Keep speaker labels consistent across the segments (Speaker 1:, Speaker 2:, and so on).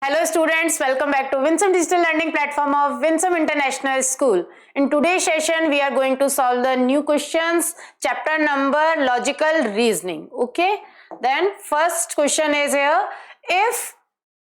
Speaker 1: Hello students, welcome back to Winsome Digital Learning Platform of Winsome International School. In today's session, we are going to solve the new questions, chapter number logical reasoning. Okay, then first question is here, if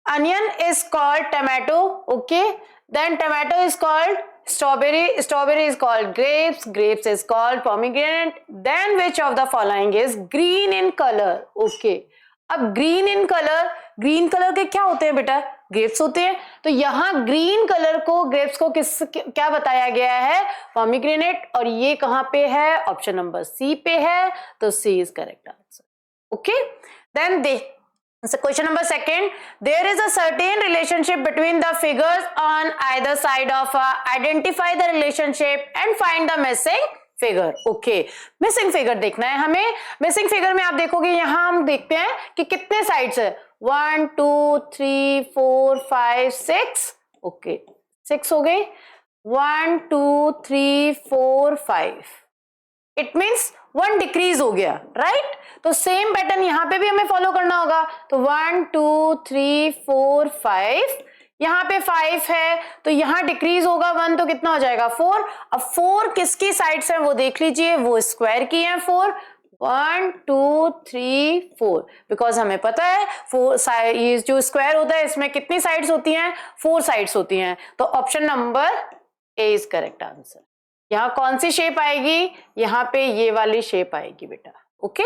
Speaker 1: onion is called tomato, okay, then tomato is called strawberry, strawberry is called grapes, grapes is called pomegranate, then which of the following is green in color? Okay, अब green in colour, green colour के क्या होते हैं बेटा? Grapes होते हैं. तो यहाँ ग्रीन कलर को, ग्रेप्स को किस क्या बताया गया है? पोमीग्रेनेट. और ये कहां पे है? ऑप्शन नंबर सी पे है. तो C is correct answer. Okay, then the question number second, there is a certain relationship between the figures on either side of identify the relationship and find the missing figure. Okay, missing figure देखना है हमें. Missing figure में आप देखोगे यहां हम देखते हैं कि कितने साइड्स है. 1 2 3 4 5 6. ओके, 6 हो गए. 1 2 3 4 5. इट मीन्स 1 डिक्रीज हो गया, राइट? तो सेम पैटर्न यहां पे भी हमें फॉलो करना होगा. तो 1 2 3 4 5. यहाँ पे 5 है तो यहाँ डिक्रीज होगा 1, तो कितना हो जाएगा? 4. अब 4 किसकी साइड्स है वो देख लीजिए, वो स्क्वायर की है 4. 1 2 3 4. बिकॉज हमें पता है 4 ये जो स्क्वायर होता है इसमें कितनी साइड्स होती हैं? 4 साइड्स होती हैं. तो option number A is correct answer. यहाँ कौन सी शेप आएगी? यहाँ पे ये वाली शेप आएगी बेटा. Okay,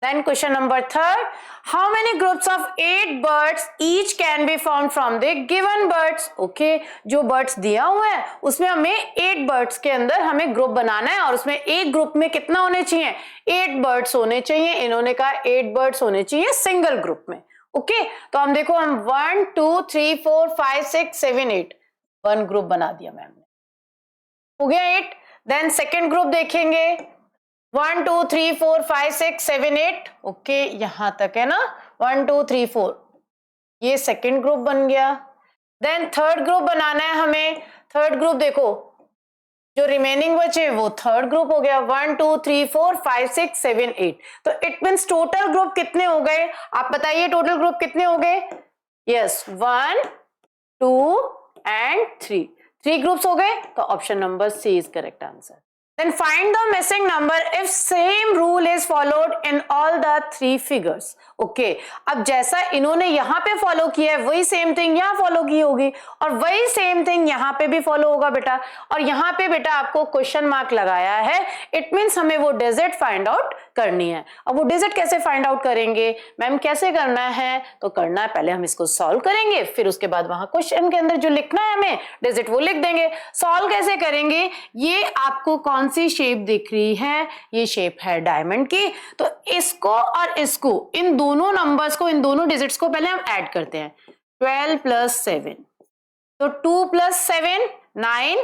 Speaker 1: then question number third, how many groups of 8 birds each can be formed from the given birds? Okay, जो birds दिया हुआ है उसमें हमें 8 birds के अंदर हमें ग्रुप बनाना है और उसमें एक ग्रुप में कितना होने चाहिए? 8 birds होने चाहिए. इन्होंने कहा 8 birds होने चाहिए सिंगल ग्रुप में. ओके, तो हम देखो, हम 1 2 3 4 5 6 7 8 1 ग्रुप बना दिया मैम ने. हो गया 8. देन सेकेंड ग्रुप देखेंगे, 1 2 3 4 5 6 7 8. ओके, यहां तक है ना. 1 2 3 4, ये सेकेंड ग्रुप बन गया. देन थर्ड ग्रुप बनाना है हमें. थर्ड ग्रुप देखो, जो रिमेनिंग बचे वो थर्ड ग्रुप हो गया. 1 2 3 4 5 6 7 8. तो इट मीन्स टोटल ग्रुप कितने हो गए? आप बताइए टोटल ग्रुप कितने हो गए? Yes, 1 2 and 3. 3 ग्रुप्स हो गए. तो option number C is correct answer. Then find the missing number if same rule is followed in all the 3 figures. Okay, अब जैसा इन्होंने यहाँ पे फॉलो किया है वही सेम थिंग यहाँ फॉलो की होगी और वही सेम थिंग यहाँ पे भी फॉलो होगा बेटा. और यहाँ पे बेटा आपको क्वेश्चन मार्क लगाया है. इट मीन्स हमें वो डिजिट फाइंड आउट करनी है. अब वो डिजिट कैसे फाइंड आउट करेंगे मैम? कैसे करना है? तो करना है, पहले हम इसको सॉल्व करेंगे, फिर उसके बाद वहां क्वेश्चन के अंदर जो लिखना है हमें डिजिट वो लिख देंगे. सॉल्व कैसे करेंगे? ये आपको कौन सी शेप दिख रही है? ये शेप है डायमंड की. तो इसको और इसको, इन दोनों नंबर्स को, इन दोनों डिजिट्स को पहले हम ऐड करते हैं. 12 प्लस 7, तो 2 प्लस 7 9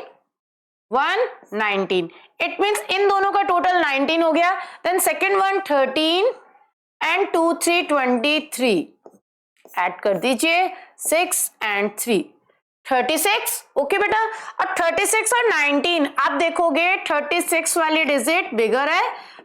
Speaker 1: 1 19. इट मीन्स इन दोनों का टोटल 19 हो गया. Then second one 13 and 2 3 23. Add कर दीजिए 6 एंड 3 36. ओके बेटा, अब 36 और 19 आप देखोगे 36 वाली डिजिट बिगर है,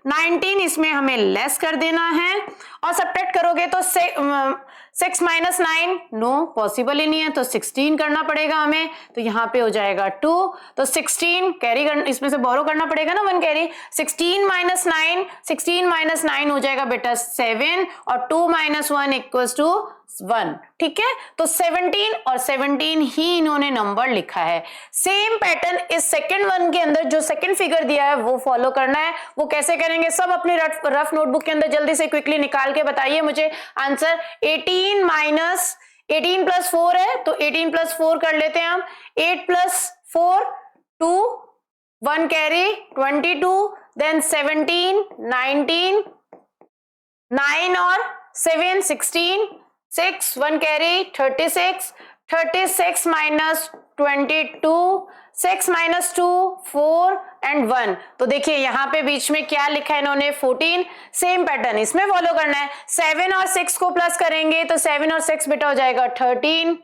Speaker 1: 19 इसमें हमें लेस कर देना है और सब्ट्रैक्ट करोगे तो 6 माइनस 9 नो पॉसिबल ही नहीं है, तो 16 करना पड़ेगा हमें. तो यहाँ पे हो जाएगा 2. तो 16 कैरी करना, इसमें से बोरो करना पड़ेगा ना 1 कैरी. 16 माइनस 9, 16 माइनस 9 हो जाएगा बेटा 7 और 2 माइनस 1 इक्वल्स टू 1. ठीक है, तो 17 और 17 ही इन्होंने नंबर लिखा है. सेम पैटर्न इस सेकंड वन के अंदर जो सेकंड फिगर दिया है वो फॉलो करना है. वो कैसे करेंगे? सब अपनी रफ नोटबुक के अंदर जल्दी से क्विकली निकाल के बताइए मुझे आंसर. 18 माइनस 18 प्लस 4 है तो 18 प्लस 4 कर लेते हैं हम. 8 प्लस 4 2 1 कैरी 22. देन 17 19 9 और 7 16 6 1 कैरी 36. 36 minus 22, 6 minus 2 4 and 1. तो देखिए यहाँ पे बीच में क्या लिखा है इन्होंने? 14. सेम पैटर्न इसमें फॉलो करना है. 7 और 6 को प्लस करेंगे तो 7 और 6 बेटा हो जाएगा 13.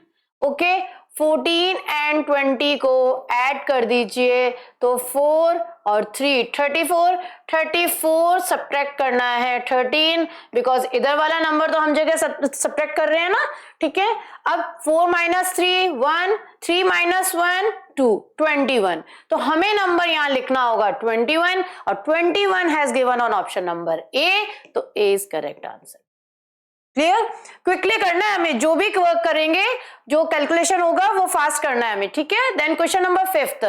Speaker 1: ओके, 14 एंड 20 को ऐड कर दीजिए तो 4 और 3 34 सब्ट्रैक्ट करना है 13 बिकॉज इधर वाला नंबर तो हम जगह सब्ट्रैक्ट कर रहे हैं ना, ठीक है। अब 4 माइनस 3 1, 3 माइनस 1 2, 21। तो हमें नंबर यहां लिखना होगा 21 और 21 has given on option number A, तो A is correct answer. Clear? Quickly करना है हमें, जो भी वर्क करेंगे, जो कैलकुलेशन होगा वो फास्ट करना है हमें, ठीक है। Then question number 5,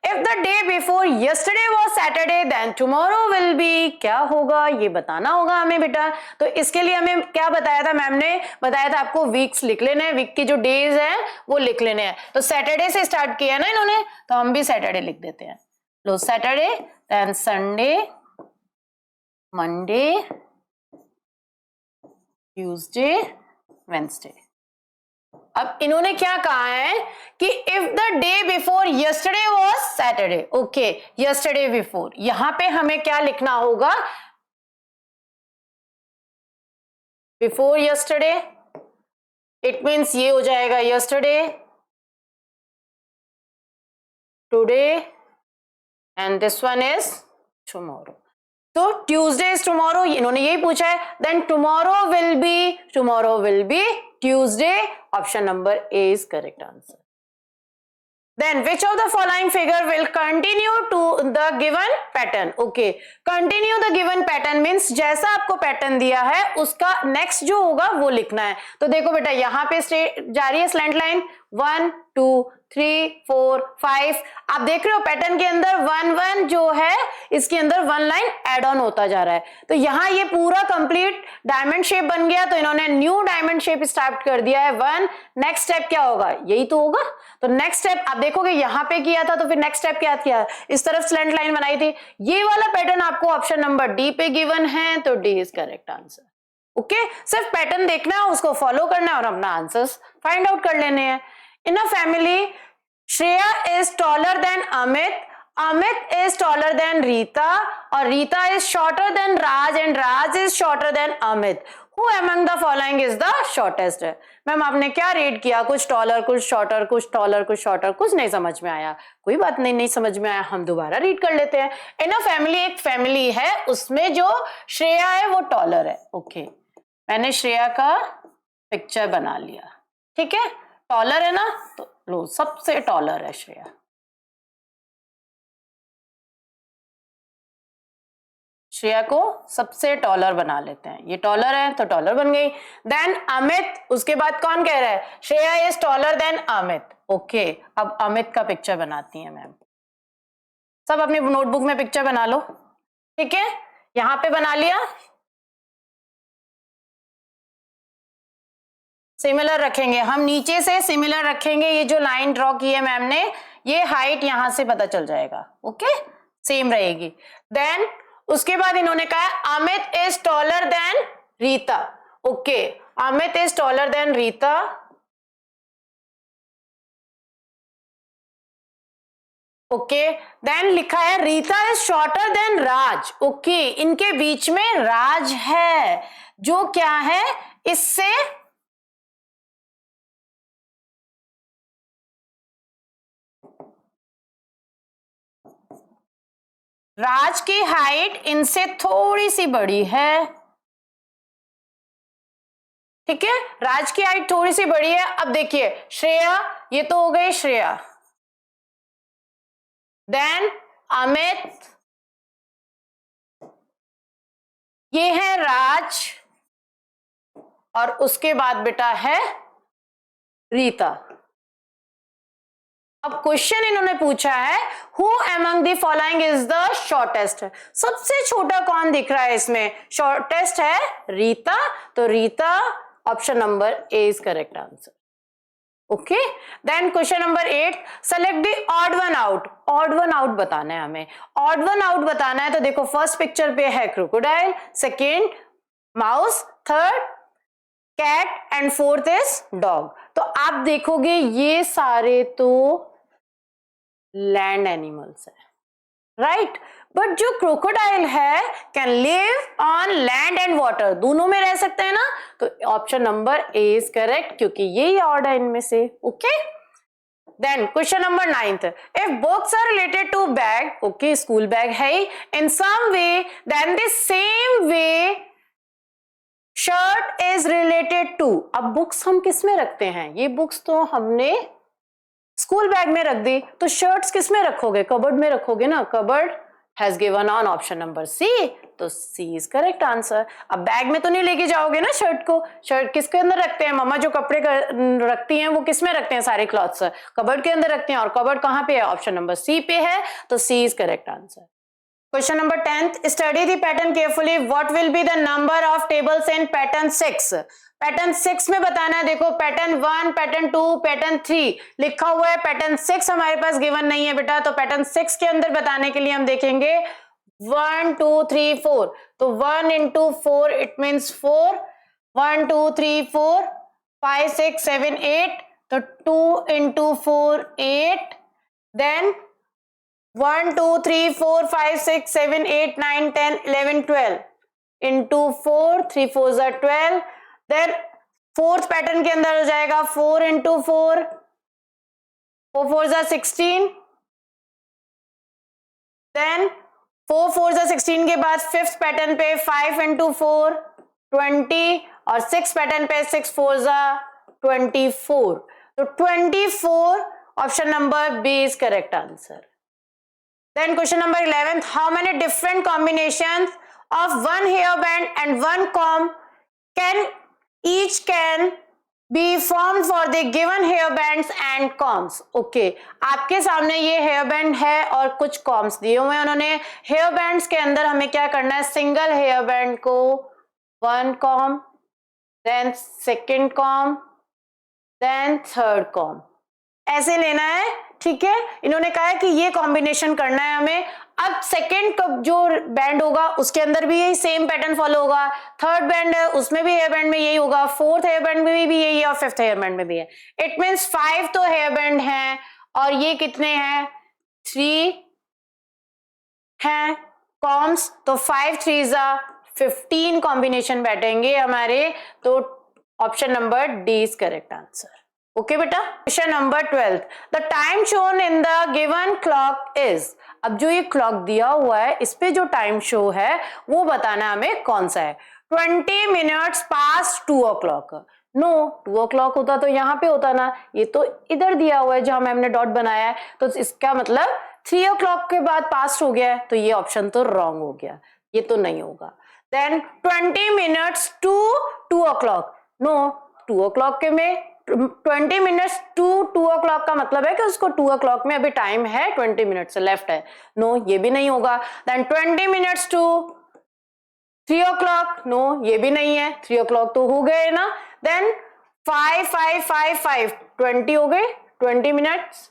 Speaker 1: if the day before yesterday was Saturday then tomorrow will be, क्या होगा ये बताना होगा हमें बेटा। तो इसके लिए हमें क्या बताया था मैम ने, बताया था आपको वीक्स लिख लेने हैं, वीक के जो डेज हैं वो लिख लेने हैं। तो सैटरडे से स्टार्ट किया ना इन्होंने, तो हम भी सैटरडे लिख देते हैं। लो Saturday, then Sunday, Monday, Tuesday, Wednesday. अब इन्होंने क्या कहा है कि if the day before yesterday was Saturday, okay, yesterday before, यहां पे हमें क्या लिखना होगा, बिफोर यस्टरडे, इट मींस ये हो जाएगा yesterday, today and this one is tomorrow. तो ट्यूसडे इज टुमारो, इन्होंने यही पूछा है, then tomorrow will be Tuesday, option number A is correct answer. Then which of the following figure will continue to the given pattern? Okay, continue the given pattern means जैसा आपको pattern दिया है उसका next जो होगा वो लिखना है। तो देखो बेटा यहाँ पे जा रही है स्लैंट लाइन 1 2 3 4 5, आप देख रहे हो पैटर्न के अंदर 1 1 जो है इसके अंदर 1 लाइन एड ऑन होता जा रहा है। तो यहाँ ये पूरा कंप्लीट डायमंड शेप बन गया, तो इन्होंने न्यू डायमंड शेप स्टार्ट कर दिया है 1। नेक्स्ट स्टेप क्या होगा, यही तो होगा। तो नेक्स्ट स्टेप आप देखोगे यहाँ पे किया था, तो फिर नेक्स्ट स्टेप क्या किया, इस तरफ स्लैंट लाइन बनाई थी। ये वाला पैटर्न आपको ऑप्शन नंबर डी पे गिवन है, तो D is correct answer. Okay, सिर्फ पैटर्न देखना है, उसको फॉलो करना है और अपना आंसर्स फाइंड आउट कर लेने हैं। In a family Shreya is taller than Amit, Amit is taller than Rita, और Rita is shorter than Raj, and Raj is shorter than Amit. Who among the following is the shortest? Ma'am आपने क्या read किया, कुछ taller कुछ shorter, कुछ taller कुछ shorter, कुछ नहीं समझ में आया। कोई बात नहीं, नहीं समझ में आया, हम दोबारा रीड कर लेते हैं। इन अ फैमिली, एक फैमिली है, उसमें जो श्रेया है वो टॉलर है। ओके, मैंने श्रेया का पिक्चर बना लिया, ठीक है, टॉलर है ना, तो लो सबसे टॉलर है श्रेया। श्रेया को सबसे टॉलर बना लेते हैं, ये टॉलर है तो टॉलर बन गई। देन अमित, उसके बाद कौन कह रहा है, Shreya is taller than Amit. Okay, अब अमित का पिक्चर बनाती है मैम। सब अपनी नोटबुक में पिक्चर बना लो, ठीक है, यहां पे बना लिया, सिमिलर रखेंगे हम, नीचे से सिमिलर रखेंगे। ये जो लाइन ड्रॉ की है मैम ने, ये हाइट यहां से पता चल जाएगा, ओके, सेम रहेगी। देन उसके बाद इन्होंने कहा Amit is taller than Rita. Okay, Amit is taller than Rita, okay. Then लिखा है Rita is shorter than Raj. Okay, इनके बीच में राज है जो क्या है, इससे राज की हाइट इनसे थोड़ी सी बड़ी है, ठीक है, राज की हाइट थोड़ी सी बड़ी है। अब देखिए श्रेया, ये तो हो गई श्रेया, देन अमित, ये है राज, और उसके बाद बेटा है रीता। अब क्वेश्चन इन्होंने पूछा है who among the following is the shortest, सबसे छोटा कौन दिख रहा है इसमें, शॉर्टेस्ट है रीता, तो Rita option number A is correct answer. Okay, then question number 8, select the odd one out. Odd one out बताना है हमें, ऑड वन आउट बताना है। तो देखो फर्स्ट पिक्चर पे है crocodile, second mouse, third cat and fourth is dog. तो आप देखोगे ये सारे तो लैंड एनिमल्स है, राइट, बट जो क्रोकोडाइल है can live on land and water, दोनों में रह सकते हैं ना, तो option number A is correct, क्योंकि यही ऑर्डर है इनमें से। Okay, Then question number 9th, if books are related to bag, okay, school bag है in some way, then the same way shirt is related to. अब books हम किस में रखते हैं? ये books तो हमने स्कूल बैग में रख दी, तो शर्ट्स किस में रखोगे? कबर्ड में रखोगे ना. Cupboard has given on option number C, तो सी इज करेक्ट आंसर. अब बैग में तो नहीं लेके जाओगे ना शर्ट को. शर्ट किसके अंदर रखते हैं? मम्मा जो कपड़े रखती हैं वो किस में रखते हैं? सारे क्लॉथ्स कबर्ड के अंदर रखते हैं. और कबर्ड कहाँ पे है? ऑप्शन नंबर सी पे है, तो C is correct answer. Question number 10th, study the pattern carefully. What will be the number of tables in pattern 6? Pattern 6 में बताना है. देखो पैटर्न 1, पैटर्न 2, पैटर्न 3 लिखा हुआ है. पैटर्न 6 हमारे पास गिवन नहीं है बेटा, तो पैटर्न 6 के अंदर बताने के लिए हम देखेंगे 1 2 3 4. तो 1 into 4 it means 4. 1 2 3 4 5 6 7 8. तो 2 into 4 8. Then 1 2 3 4 5 6 7 8 9 10 11 12 into 4. 3 4s are 12. Then fourth pattern के अंदर हो जाएगा 4 into 4, 4 4s are 16. Then 4 4s are 16 के बाद फिफ्थ पैटर्न पे 5 into 4 20 और 6 पैटर्न पे 6 4s are 24. तो 24 option number B is correct answer. Then question number 11, how many different combinations of one hairband and one comb each can be formed for the given hairbands and combs? Okay, आपके सामने ये hairband है और कुछ combs दिए हुए हैं उन्होंने. Hairbands के अंदर हमें क्या करना है? सिंगल hairband को one comb, then second comb, then third comb, ऐसे लेना है. ठीक है, इन्होंने कहा है कि ये कॉम्बिनेशन करना है हमें. अब सेकेंड जो बैंड होगा उसके अंदर भी यही सेम पैटर्न फॉलो होगा. थर्ड बैंड है उसमें भी हेयर बैंड में यही होगा. फोर्थ हेयर बैंड में भी यही है और फिफ्थ हेयर बैंड में भी है. इट मीन्स 5 तो हेयर बैंड हैं और ये कितने हैं? 3 हैं कॉम्स. तो 5 3s are 15 कॉम्बिनेशन बैठेंगे हमारे. तो option number D is correct answer. Okay बेटा. Question number 12, the time shown in the given clock is. अब जो ये क्लॉक दिया हुआ है इस पे जो टाइम शो है वो बताना हमें कौन सा है. 20 minutes past 2 o'clock. No 2 o'clock होता तो यहाँ पे होता ना, ये तो इधर दिया हुआ है जहां मैम ने डॉट बनाया है, तो इसका मतलब 3 o'clock के बाद पास्ट हो गया है, तो ये ऑप्शन तो रॉन्ग हो गया, ये तो नहीं होगा. Then 20 minutes to 2 o'clock. No 2 o'clock के में 20 minutes to 2 o'clock का मतलब है कि उसको 2 o'clock में अभी टाइम है 20 मिनट से लेफ्ट है. नो ये भी नहीं होगा. Then 20 minutes to 3 o'clock. No ये भी नहीं है, 3 o'clock तो हो गए ना. देन 5 5 5 5 20 हो गए 20 मिनट्स.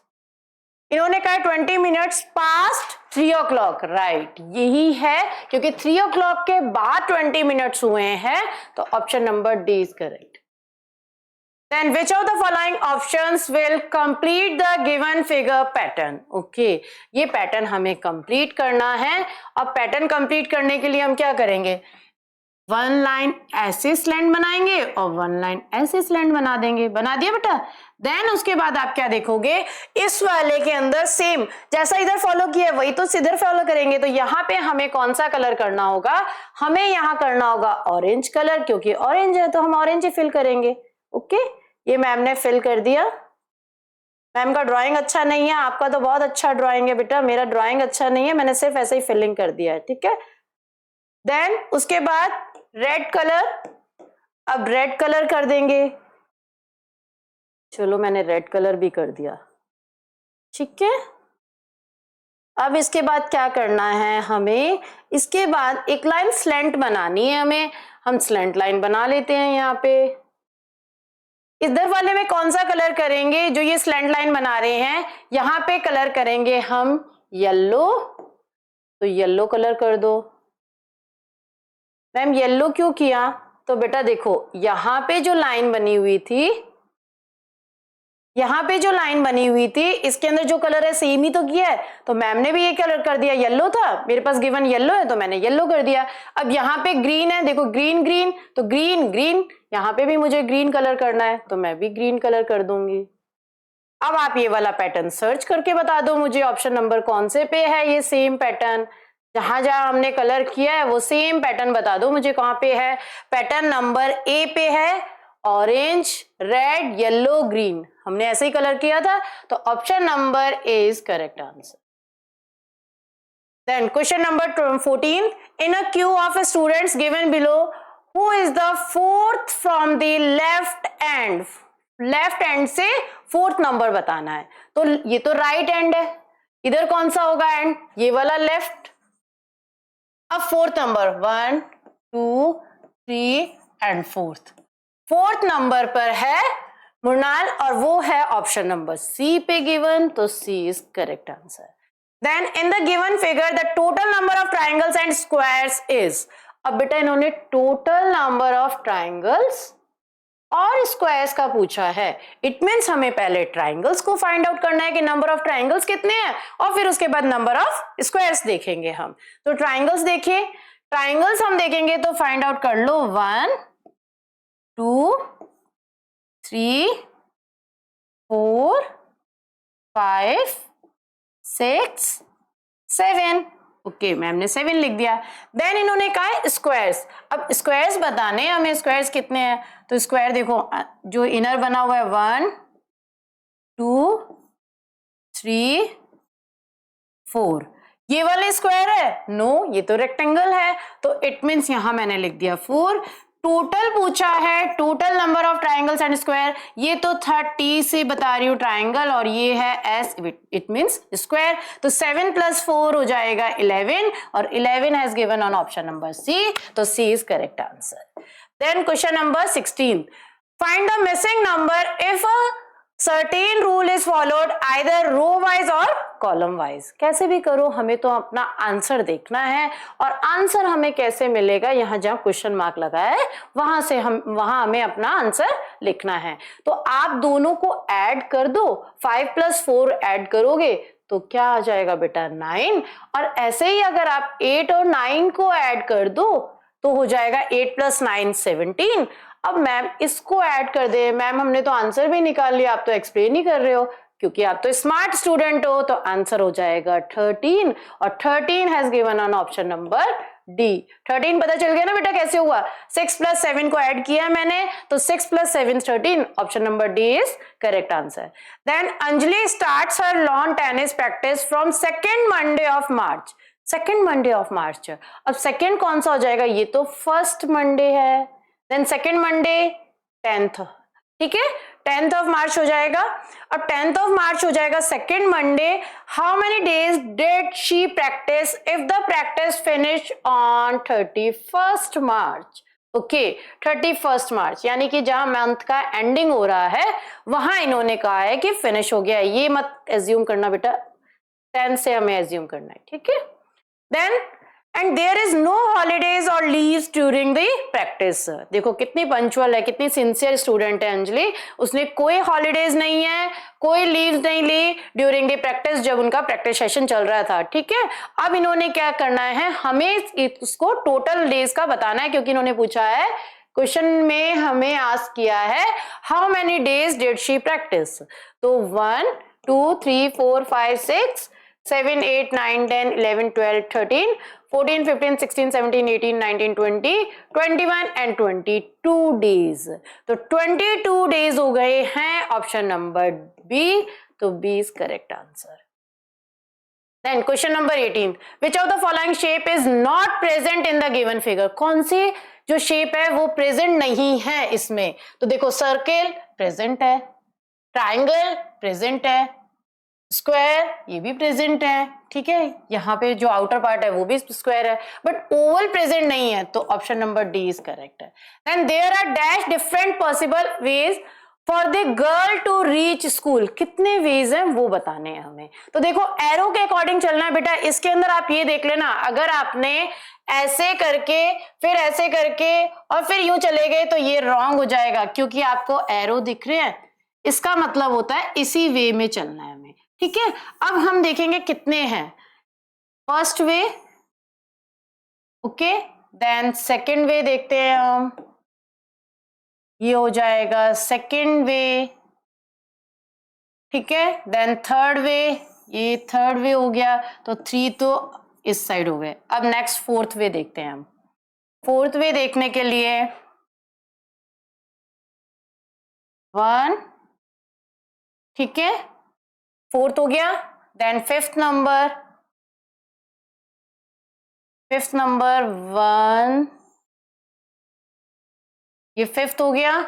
Speaker 1: इन्होंने कहा 20 मिनट्स पास्ट 3 o'clock. राइट, यही है क्योंकि 3 o'clock के बाद 20 मिनट्स हुए हैं, तो option number D is correct. Then which of the following options will complete the given figure pattern? Okay, ये पैटर्न हमें कंप्लीट करना है. अब पैटर्न कंप्लीट करने के लिए हम क्या करेंगे? 1 लाइन ऐसे स्लैंट बनाएंगे और 1 लाइन ऐसे स्लैंट बना देंगे. बना दिया बेटा. देन उसके बाद आप क्या देखोगे? इस वाले के अंदर सेम जैसा इधर फॉलो किया वही तो इधर फॉलो करेंगे. तो यहाँ पे हमें कौन सा कलर करना होगा? हमें यहाँ करना होगा ऑरेंज कलर, क्योंकि ऑरेंज है तो हम ऑरेंज ही फिल करेंगे. ओके, ये मैम ने फिल कर दिया. मैम का ड्राइंग अच्छा नहीं है, आपका तो बहुत अच्छा ड्राइंग है बेटा. मेरा ड्राइंग अच्छा नहीं है, मैंने सिर्फ ऐसे ही फिलिंग कर दिया है. ठीक है. देन उसके बाद रेड कलर. अब रेड कलर कर देंगे. चलो मैंने रेड कलर भी कर दिया. ठीक है. अब इसके बाद क्या करना है हमें? इसके बाद एक लाइन स्लैंट बनानी है हमें. हम स्लैंट लाइन बना लेते हैं. यहाँ पे इधर वाले में कौन सा कलर करेंगे? जो ये स्लैंट लाइन बना रहे हैं यहाँ पे कलर करेंगे हम येलो. तो येलो कलर कर दो. मैम येलो क्यों किया? तो बेटा देखो यहाँ पे जो लाइन बनी हुई थी, यहाँ पे जो लाइन बनी हुई थी इसके अंदर जो कलर है सेम ही तो किया है, तो मैम ने भी ये कलर कर दिया. येलो था मेरे पास गिवन, येलो है तो मैंने येलो कर दिया. अब यहाँ पे ग्रीन है, देखो ग्रीन ग्रीन, तो ग्रीन ग्रीन. यहाँ पे भी मुझे ग्रीन कलर करना है तो मैं भी ग्रीन कलर कर दूंगी. अब आप ये वाला पैटर्न सर्च करके बता दो मुझे ऑप्शन नंबर कौन से पे है ये सेम पैटर्न, जहां जहां हमने कलर किया है वो सेम पैटर्न बता दो मुझे कहां पे है। पैटर्न नंबर ए पे है, ऑरेंज, रेड, येलो, ग्रीन, हमने ऐसे ही कलर किया था, तो option number A is correct answer. Then question number 14, in a queue of students given below, who is the fourth from the left end? Left and से fourth number बताना है, तो ये तो राइट एंड है, इधर कौन सा होगा एंड? ये वाला लेफ्ट। अब fourth number 1 2 3 and fourth number पर है मृणाल और वो है ऑप्शन नंबर सी पे गिवन, तो C is correct answer. Then in the given figure the total number of triangles and squares is, अब बेटा इन्होंने total number of triangles और squares का पूछा है, it means हमें पहले triangles को find out करना है कि number of triangles कितने हैं और फिर उसके बाद number of squares देखेंगे हम। तो triangles देखिए, triangles हम देखेंगे तो find out कर लो 1 2 3 4 5 6 7, ओके मैम ने 7 लिख दिया। देन इन्होंने कहा है स्क्वायर्स, अब स्क्वायर्स बताने हमें स्क्वायर्स कितने हैं, तो स्क्वायर देखो जो इनर बना हुआ है 1 2 3 4, ये वाले स्क्वायर है? नो, ये तो रेक्टेंगल है, तो इट मीन्स यहां मैंने लिख दिया 4। टोटल पूछा है, total number of triangles and square, ये तो 30 से बता रही हूँ ट्राइंगल और ये है एस, इट मींस स्क्वायर, तो 7 + 4 हो जाएगा 11 और 11 has given on option number C, तो C is correct answer. Then question number 16, find the missing number if a certain rule is followed either row wise और column wise. कैसे भी करो हमें तो अपना आंसर देखना है, और आंसर हमें कैसे मिलेगा, यहां जहां क्वेश्चन मार्क लगा है वहां हमें अपना आंसर लिखना है। तो आप दोनों को ऐड कर दो, 5 + 4 ऐड करोगे तो क्या आ जाएगा बेटा 9, और ऐसे ही अगर आप 8 और 9 को ऐड कर दो तो हो जाएगा 8 + 9 17। अब मैम इसको ऐड कर दे, मैम हमने तो आंसर भी निकाल लिया, आप तो एक्सप्लेन ही कर रहे हो, क्योंकि आप तो स्मार्ट स्टूडेंट हो, तो आंसर हो जाएगा 13 और 13 has given on option number D. 13 पता चल गया ना बेटा कैसे हुआ, 6 + 7 को ऐड किया मैंने, तो 6 + 7 13, option number D is correct answer. Then Anjali starts her lawn tennis practice from second Monday of March. Second Monday of March, अब सेकेंड कौन सा हो जाएगा, ये तो फर्स्ट मंडे है, देन सेकेंड मंडे 10th, ठीक है 10th ऑफ मार्च हो जाएगा। अब 10th ऑफ मार्च हो जाएगा second Monday, how many days did she practice if the practice finish on 31st March. Okay 31st मार्च, यानी कि जहां मंथ का एंडिंग हो रहा है वहां इन्होंने कहा है कि फिनिश हो गया है, ये मत एज्यूम करना बेटा, 10 से हमें एज्यूम करना है, ठीक है। Then and there is no holidays और लीव्स ड्यूरिंग द प्रैक्टिस। देखो कितनी पंचुअल है, कितनी सिंसियर स्टूडेंट है अंजलि, उसने कोई हॉलीडेज नहीं है, कोई लीव्स नहीं ली ड्यूरिंग द प्रैक्टिस, जब उनका प्रैक्टिस सेशन चल रहा था, ठीक है। अब इन्होंने क्या करना है, हमें इसको टोटल डेज का बताना है, क्योंकि इन्होंने पूछा है क्वेश्चन में, हमें आस्क किया है how many days did she practice, तो 1 2 3 4 5 6 7 8 9 10 11 12 13 14 15 16 17 18 19 20 21 एंड 22 डेज, तो 22 डेज हो गए हैं, ऑप्शन नंबर बी, तो B is correct answer. Then question number 18, which of the following shape is not present in the given figure. कौन सी जो shape है वो प्रेजेंट नहीं है इसमें, तो देखो सर्किल प्रेजेंट है, ट्राइंगल प्रेजेंट है, स्क्वायर ये भी प्रेजेंट है, ठीक है, यहाँ पे जो आउटर पार्ट है वो भी स्क्वायर है, बट ओवल प्रेजेंट नहीं है, तो option number D is correct है। And there are dash different possible ways for the girl to reach school. कितने वेज हैं वो बताने हैं हमें, तो देखो एरो के अकॉर्डिंग चलना है बेटा। इसके अंदर आप ये देख लेना, अगर आपने ऐसे करके फिर ऐसे करके और फिर यूं चले गए तो ये रॉन्ग हो जाएगा, क्योंकि आपको एरो दिख रहे हैं, इसका मतलब होता है इसी वे में चलना है हमें, ठीक है। अब हम देखेंगे कितने हैं, first way, okay, then second way देखते हैं हम, ये हो जाएगा सेकेंड वे, ठीक है। देन थर्ड वे, ये थर्ड वे हो गया, तो 3 तो इस साइड हो गए। अब नेक्स्ट फोर्थ वे देखते हैं हम। फोर्थ वे देखने के लिए 1, ठीक है, फोर्थ हो गया। देन फिफ्थ नंबर 1, ये फिफ्थ हो गया।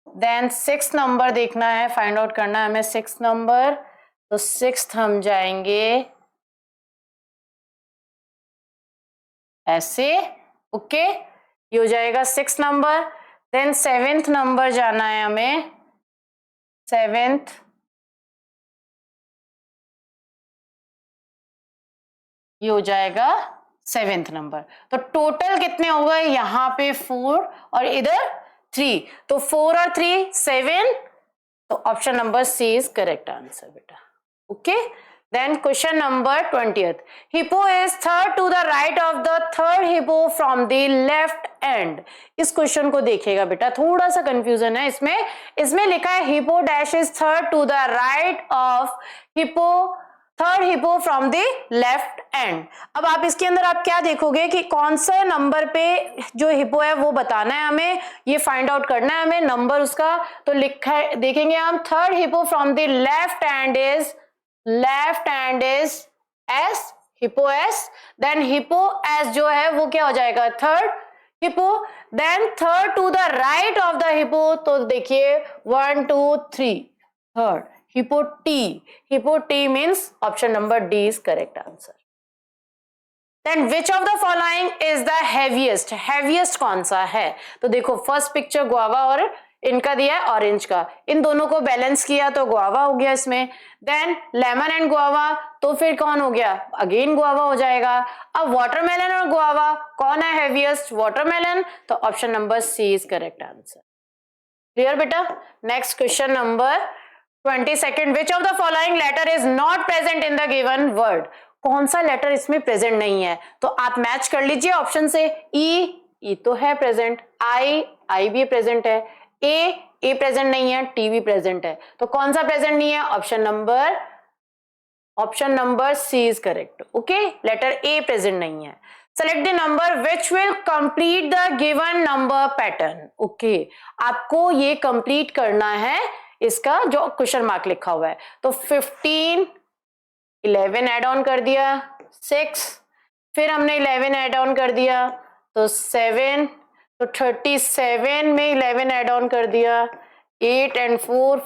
Speaker 1: देन सिक्स नंबर देखना है, फाइंड आउट करना है हमें सिक्स नंबर, तो सिक्स्थ हम जाएंगे ऐसे, ओके, ये हो जाएगा six number. Then seventh number जाना है हमें, सेवेंथ, ये हो जाएगा सेवेंथ नंबर। तो टोटल कितने हो गए यहाँ पे 4 और इधर 3, तो 4 और 3 7, तो option number C is correct answer बेटा, okay. Then question number 20th. Hippo is third to the right of the third hippo from the left end. इस क्वेश्चन को देखिएगा बेटा, थोड़ा सा कंफ्यूजन है इसमें। इसमें लिखा है hippo dash is third to the right of hippo, third hippo from the left end. अब आप इसके अंदर आप क्या देखोगे कि कौन सा नंबर पे जो हिप्पो है वो बताना है हमें, ये फाइंड आउट करना है हमें नंबर उसका। तो लिखा है, देखेंगे हम, third hippo from the left end is S, hippo S. Then hippo S जो है वो क्या हो जाएगा, third hippo. Then third to the right of the hippo, तो देखिए 1 2 3, third hippo T means option number D is correct answer. Then which of the following is the heaviest कौन सा है, तो देखो फर्स्ट पिक्चर गुआवा और इनका दिया है ऑरेंज का, इन दोनों को बैलेंस किया तो गुआवा हो गया इसमें। देन लेमन एंड गुआवा, तो फिर कौन हो गया, अगेन गुआवा हो जाएगा। अब वाटरमेलन और गुआवा कौन है हैवीएस्ट, वाटरमेलन, तो option number C is correct answer. Clear बेटा। Next question number 22nd, which of the following letter is not present in the given word, कौन सा लेटर इसमें प्रेजेंट नहीं है, तो आप मैच कर लीजिए ऑप्शन से। ई तो है प्रेजेंट, आई भी प्रेजेंट है, ए प्रेजेंट नहीं है, टी भी प्रेजेंट है, तो कौन सा प्रेजेंट नहीं है, option number C is correct, okay, letter A present नहीं है। Select the number which will complete the given number pattern, okay, आपको ये कंप्लीट करना है इसका जो क्वेश्चन मार्क लिखा हुआ है। तो 15 11 ऐड ऑन कर दिया 6, फिर हमने 11 ऐड ऑन कर दिया तो 7, तो 37 में 11 ऐड ऑन कर दिया, 8 एंड 4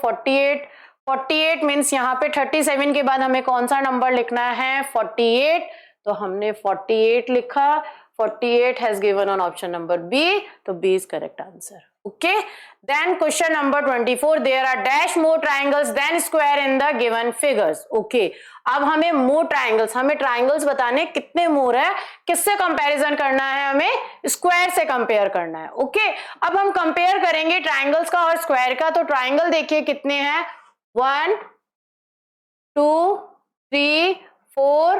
Speaker 1: 48 मीन्स यहाँ पे 37 के बाद हमें कौन सा नंबर लिखना है, 48, तो हमने 48 लिखा, 48 has given on option number B, तो B is correct answer, okay. Then question number 24, there are dash more triangles than square in the given figures, okay. अब हमें मोर ट्राइंगल्स, हमें ट्राइंगल्स बताने कितने मोर है, किससे कंपैरिजन करना है, हमें स्क्वायर से कंपेयर करना है, ओके। अब हम कंपेयर करेंगे ट्राइंगल्स का और स्क्वायर का, तो ट्राइंगल देखिए कितने हैं, 1 2 3 4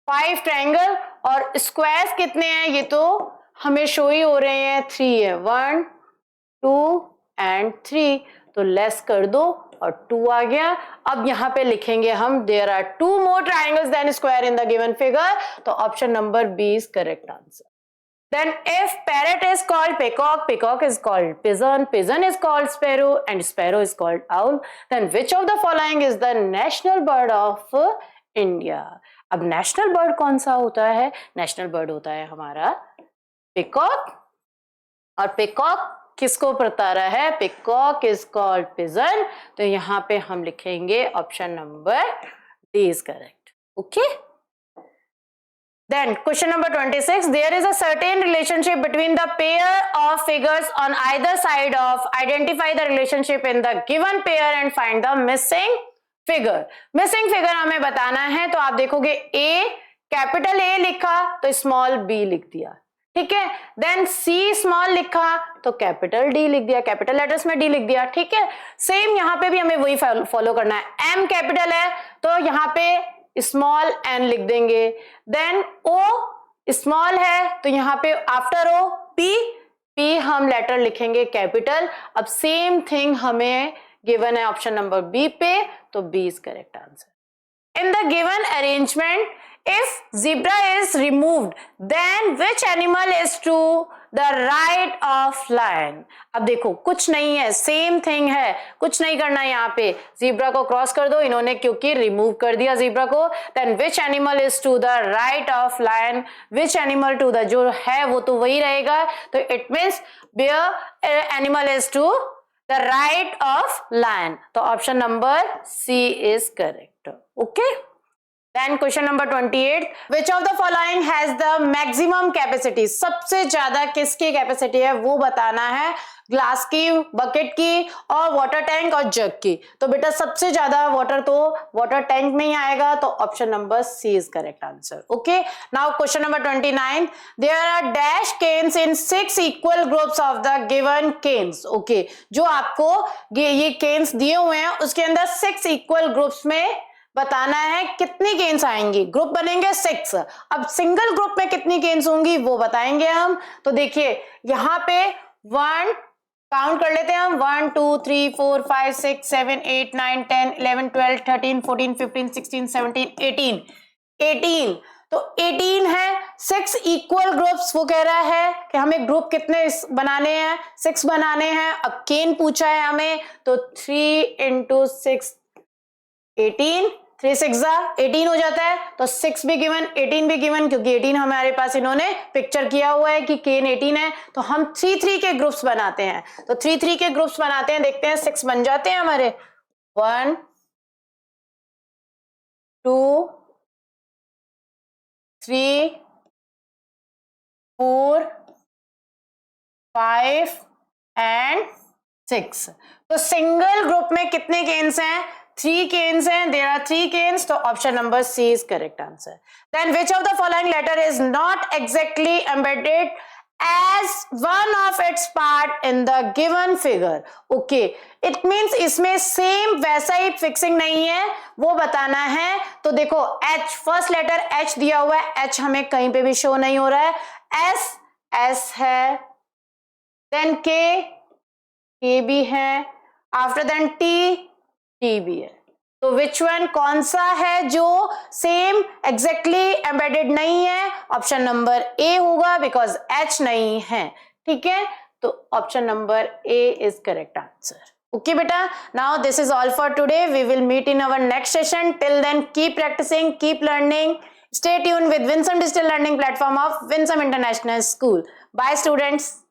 Speaker 1: 5 ट्राइंगल, और स्क्वायर्स कितने हैं ये तो हमें शो ही हो रहे हैं, 3 है, 1 2 एंड 3, तो लेस कर दो और 2 आ गया। अब यहां पे लिखेंगे हम there are 2 more triangles than square in the given figure, तो option number B is correct answer. Then if parrot is called peacock, peacock is called pigeon, pigeon is called sparrow and sparrow is called owl, then which of the following is the national bird of India? अब national bird कौन सा होता है, national bird होता है हमारा peacock, और peacock किसको बता रहा है, पिकॉक इज कॉल्ड पिजन, तो यहां पे हम लिखेंगे option number D is correct, okay. Then question number 26, there is a certain relationship between the pair of figures on either side of, identify the relationship in the given pair and find the missing figure. Missing figure हमें बताना है, तो आप देखोगे A, capital A लिखा तो small B लिख दिया, ठीक है। देन C स्मॉल लिखा तो कैपिटल D लिख दिया, कैपिटल लेटर्स में D लिख दिया, ठीक है। सेम यहाँ पे भी हमें वही फॉलो करना है, M कैपिटल है तो यहाँ पे स्मॉल n लिख देंगे, देन O स्मॉल है तो यहाँ पे आफ्टर O P हम लेटर लिखेंगे कैपिटल। अब सेम थिंग हमें गिवन है ऑप्शन नंबर बी पे, तो B is correct answer. In the given arrangement if zebra is removed then which animal is to the right of lion? अब देखो कुछ नहीं है, सेम थिंग है, कुछ नहीं करना है यहाँ पे, zebra को क्रॉस कर दो, इन्होंने क्योंकि रिमूव कर दिया zebra को, then which animal is to the right of lion? which animal to the, जो है वो तो वही रहेगा, तो it means where animal is to the right of lion, तो option number C is correct. Okay, then question number 28, which of the following has the maximum capacity? सबसे ज्यादा किसकी कैपेसिटी है वो बताना है, ग्लास की, बकेट की और वाटर टैंक और जग की। तो बेटा सबसे ज्यादा वाटर तो वाटर टैंक में ही आएगा, तो option number C is correct answer. Okay, now question number 29, there are dash cans in 6 equal groups of the given cans. Okay, जो आपको ये केन्स दिए हुए हैं उसके अंदर 6 इक्वल ग्रुप्स में बताना है कितनी केन्स आएंगी, ग्रुप बनेंगे 6। अब सिंगल ग्रुप में कितनी केन्स होंगी वो बताएंगे हम। तो देखिए यहाँ पे 1 काउंट कर लेते हैं हम, 1 2 3 4 5 6 7 8 9 10 11 12 13 14 15 16 17 18 तो 18 है। 6 इक्वल ग्रुप्स, वो कह रहा है कि हमें ग्रुप कितने बनाने हैं, 6 बनाने हैं। अब केन पूछा है हमें, तो 3 × 6 18, 3 6 18 हो जाता है, तो 6 भी गिवन, 18 भी गिवन, क्योंकि 18 हमारे पास इन्होंने पिक्चर किया हुआ है कि केन 18 है। तो हम 3 3 के ग्रुप्स बनाते हैं, तो 3 3 के ग्रुप्स बनाते हैं, देखते हैं 6 बन जाते हैं हमारे, 1 2 3 4 5 एंड 6। तो सिंगल ग्रुप में कितने केन्स हैं, 3 केन्स हैं, देयर आर 3 केन्स, तो option number C is correct answer. Then which of the following letter is not exactly embedded as one of its part in the given figure? ओके, it means इसमें same वैसा ही fixing नहीं है, वो बताना है। तो देखो H, फर्स्ट लेटर H दिया हुआ है, H हमें कहीं पे भी शो नहीं हो रहा है, S है, देन K भी है, आफ्टर देन T भी है। तो विच वन, कौन सा है जो सेम एग्जैक्टली एम्बेडेड नहीं है, ऑप्शन नंबर ए होगा, बिकॉज H नहीं है। ठीक है, तो option number A is correct answer. Okay बेटा, now this is all for today, we will meet in our next session. Till then keep practising, keep learning, stay tuned with Winsome Digital Learning Platform of Winsome International School. Bye students.